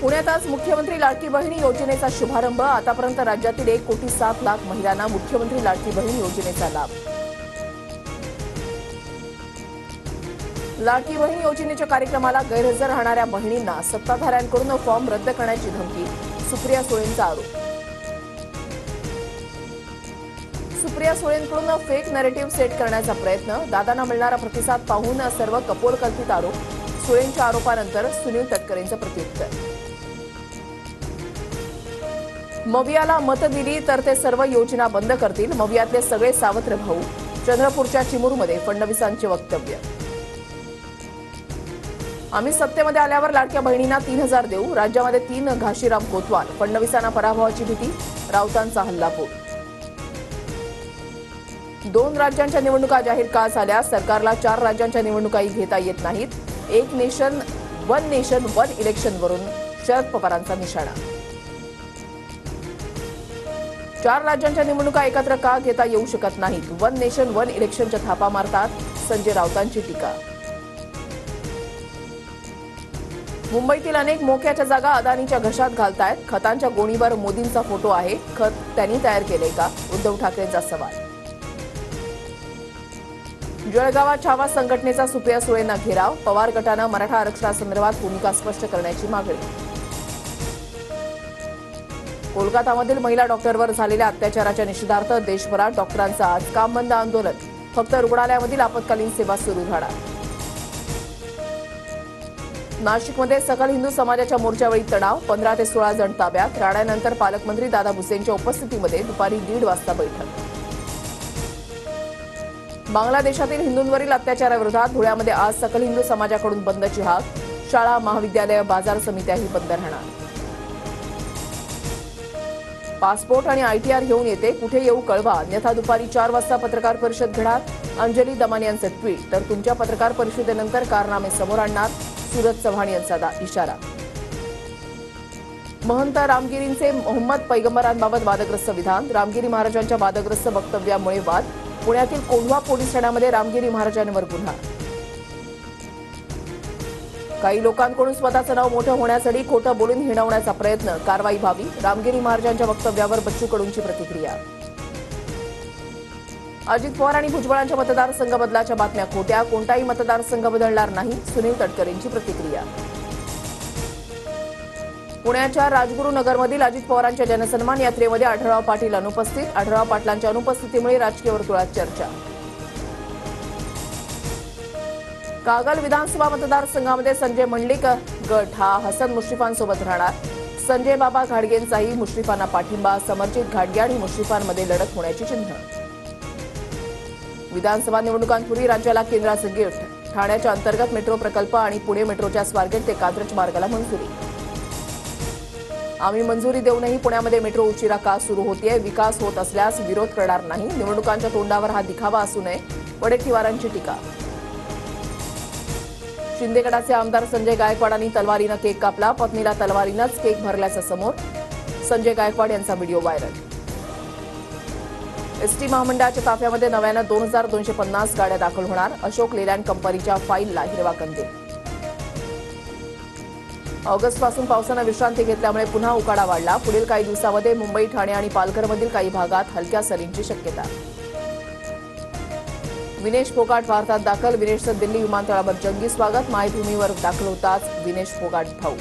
पुण्यात आज मुख्यमंत्री लाडकी बहीण योजनेचा शुभारंभ। आतापर्यंत राज्यातील 1,07,00,000 महिलांना मुख्यमंत्री लाडकी बहीण योजनेचा लाभ। लाडकी बहीण योजनेच्या कार्यक्रमाला गैरहजर राहणाऱ्या बहिणींना सत्ताधाऱ्यांकडून फॉर्म रद्द करण्याची धमकी। सुप्रिया सुळेंचा आरोप। सुप्रिया सुळेंकडून फेक नॅरेटिव्ह सेट करण्याचा प्रयत्न। दादांना मिळणारा प्रतिसाद पाहून सर्व कपोलकल्पित आरोप। सुळेंच्या आरोपानंतर सुनील तटकरेंचं प्रत्युत्तर। मवियाला मतं दिली तर ते सर्व योजना बंद करतील। मवियातले सगळे सावत्र भाऊ। चंद्रपूरच्या चिमूरमध्ये फडणवीसांचे वक्तव्य। आम्ही सत्तेमध्ये आल्यावर लाडक्या बहिणींना 3,000 देऊ। राज्यामध्ये 3 घाशीराम कोतवाल। फडणवीसांना पराभवाची भीती। राऊतांचा हल्लाबोल। 2 राज्यांच्या निवडणुका जाहीर का झाल्या? सरकारला 4 राज्यांच्या निवडणुकाही घेता येत नाहीत। एक नेशन वन इलेक्शनवरून शरद पवारांचा निशाणा। 4 राज्यांच्या निवडणुका एकत्र का घेता येऊ शकत नाहीत? वन नेशन वन इलेक्शनच्या थापा मारतात। संजय राऊतांची टीका। मुंबईतील अनेक मोक्याच्या जागा अदानीच्या घशात घालतायत। खतांच्या गोणीवर मोदींचा फोटो आहे। खत त्यांनी तयार केले का? उद्धव ठाकरेंचा सवाल। जळगावात छावा संघटनेचा सुप्रिया सुळेंना घेराव। पवार गटानं मराठा आरक्षणासंदर्भात भूमिका स्पष्ट करण्याची मागणी। कोलकातामधील महिला डॉक्टरवर झालेल्या अत्याचाराच्या निषेधार्थ देशभरात डॉक्टरांचं आज काम बंद आंदोलन। फक्त रुग्णालयामधील आपत्कालीन सेवा सुरू राहणार। नाशिकमध्ये सकल हिंदू समाजाच्या मोर्चावेळी तणाव। 15 ते 16 जण ताब्यात। राण्यानंतर पालकमंत्री दादा भुसेंच्या उपस्थितीमध्ये दुपारी 1:30 वाजता बैठक। बांगलादेशातील हिंदूंवरील अत्याचाराविरोधात धुळ्यामध्ये आज सकल हिंदू समाजाकडून बंदची हाक। शाळा महाविद्यालय बाजार समित्याही बंद राहणार। पासपोर्ट आणि ITR घेऊन येते, कुठे येऊ कळवा, अन्यथा दुपारी 4 वाजता पत्रकार परिषद घेणार। अंजली दमानी यांचं ट्विट। तर तुमच्या पत्रकार परिषदेनंतर कारनामे समोर आणणार। सूरज चव्हाण यांचा इशारा। महंत रामगिरींचे मोहम्मद पैगंबरांबाबत वादग्रस्त विधान। रामगिरी महाराजांच्या वादग्रस्त वक्तव्यामुळे वाद। पुण्यातील कोंढवा पोलीस ठाण्यामध्ये रामगिरी महाराजांवर गुन्हा। काही लोकांकडून स्वतःचं नाव मोठं होण्यासाठी खोटं बोलून हिणवण्याचा प्रयत्न। कारवाई व्हावी। रामगिरी महाराजांच्या वक्तव्यावर बच्चू कडूंची प्रतिक्रिया। अजित पवार आणि भुजबळांच्या मतदारसंघ बदलाच्या बातम्या खोट्या। कोणताही मतदारसंघ बदलणार नाही। सुनील तटकरेंची प्रतिक्रिया। पुण्याच्या राजगुरुनगरमधील अजित पवारांच्या जनसन्मान यात्रेमध्ये आढळराव पाटील अनुपस्थित। आढळराव पाटलांच्या अनुपस्थितीमुळे राजकीय वर्तुळात चर्चा। कागल विधानसभा मतदारसंघामध्ये संजय मंडलिक गट हा हसन मुश्रीफांसोबत राहणार। संजय बाबा घाडगेंचाही मुश्रीफांना पाठिंबा। समर्जित घाडगे आणि मुश्रीफांमध्ये लढत होण्याची चिन्ह। विधानसभा निवडणुकांपूर्वी राज्याला केंद्राचं गिफ्ट। ठाण्याच्या अंतर्गत मेट्रो प्रकल्प आणि पुणे मेट्रोच्या स्वारगेट ते कात्रज मार्गाला मंजुरी। आम्ही मंजुरी देऊनही पुण्यामध्ये मेट्रो उशिरा का सुरू होतीये? विकास होत असल्यास विरोध करणार नाही। निवडणुकांच्या तोंडावर हा दिखावा असू नये। वडेट्टीवारांची टीका। शिंदेगडाचे आमदार संजय गायकवाडांनी तलवारीनं केक कापला। पत्नीला तलवारीनंच केक भरल्याचं समोर। संजय गायकवाड यांचा व्हिडिओ व्हायरल। एसटी महामंडळाच्या ताफ्यामध्ये नव्यानं 2,250 गाड्या दाखल होणार। अशोक लेलँड कंपनीच्या फाईलला हिरवा कंदील। ऑगस्टपासून पावसानं विश्रांती घेतल्यामुळे पुन्हा उकाडा वाढला। पुढील काही दिवसांमध्ये मुंबई, ठाणे आणि पालघरमधील काही भागात हलक्या सरींची शक्यता। विनेश फोगाट भारतात दाखल। विनेशचं दिल्ली विमानतळावर जंगी स्वागत। मायभूमीवर दाखल होताच विनेश फोगाट भाऊक।